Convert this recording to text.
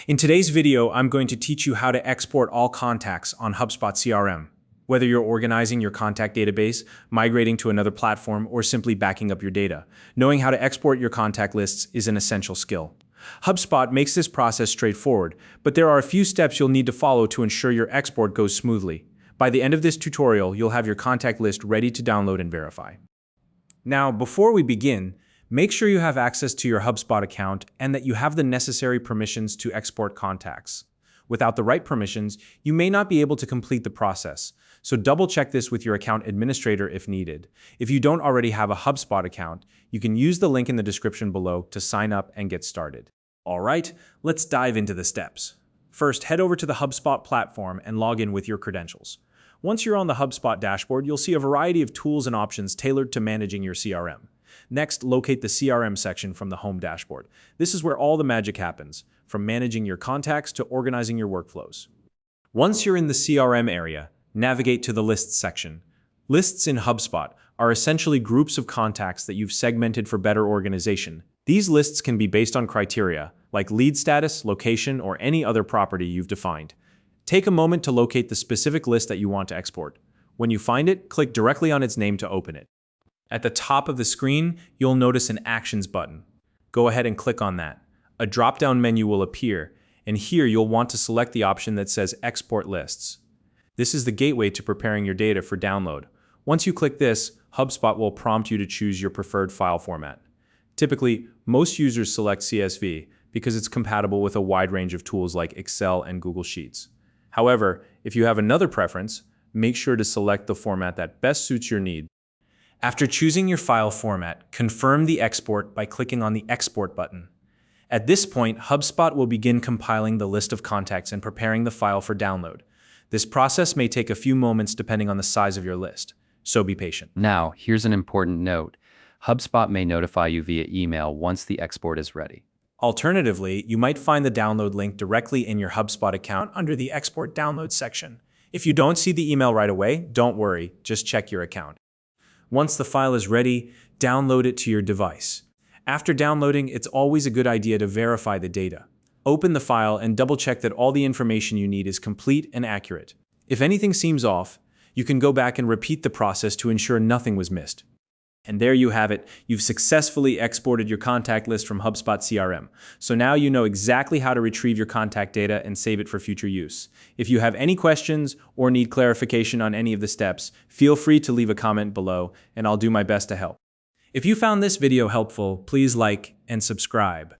In today's video, I'm going to teach you how to export all contacts on HubSpot CRM. Whether you're organizing your contact database, migrating to another platform, or simply backing up your data, knowing how to export your contact lists is an essential skill. HubSpot makes this process straightforward, but there are a few steps you'll need to follow to ensure your export goes smoothly. By the end of this tutorial, you'll have your contact list ready to download and verify. Now, before we begin, make sure you have access to your HubSpot account and that you have the necessary permissions to export contacts. Without the right permissions, you may not be able to complete the process, so double-check this with your account administrator if needed. If you don't already have a HubSpot account, you can use the link in the description below to sign up and get started. All right, let's dive into the steps. First, head over to the HubSpot platform and log in with your credentials. Once you're on the HubSpot dashboard, you'll see a variety of tools and options tailored to managing your CRM. Next, locate the CRM section from the home dashboard. This is where all the magic happens, from managing your contacts to organizing your workflows. Once you're in the CRM area, navigate to the Lists section. Lists in HubSpot are essentially groups of contacts that you've segmented for better organization. These lists can be based on criteria, like lead status, location, or any other property you've defined. Take a moment to locate the specific list that you want to export. When you find it, click directly on its name to open it. At the top of the screen, you'll notice an Actions button. Go ahead and click on that. A drop-down menu will appear, and here you'll want to select the option that says Export Lists. This is the gateway to preparing your data for download. Once you click this, HubSpot will prompt you to choose your preferred file format. Typically, most users select CSV because it's compatible with a wide range of tools like Excel and Google Sheets. However, if you have another preference, make sure to select the format that best suits your needs. After choosing your file format, confirm the export by clicking on the Export button. At this point, HubSpot will begin compiling the list of contacts and preparing the file for download. This process may take a few moments depending on the size of your list, so be patient. Now, here's an important note. HubSpot may notify you via email once the export is ready. Alternatively, you might find the download link directly in your HubSpot account under the Export Download section. If you don't see the email right away, don't worry, just check your account. Once the file is ready, download it to your device. After downloading, it's always a good idea to verify the data. Open the file and double-check that all the information you need is complete and accurate. If anything seems off, you can go back and repeat the process to ensure nothing was missed. And there you have it. You've successfully exported your contact list from HubSpot CRM. So now you know exactly how to retrieve your contact data and save it for future use. If you have any questions or need clarification on any of the steps, feel free to leave a comment below, and I'll do my best to help. If you found this video helpful, please like and subscribe.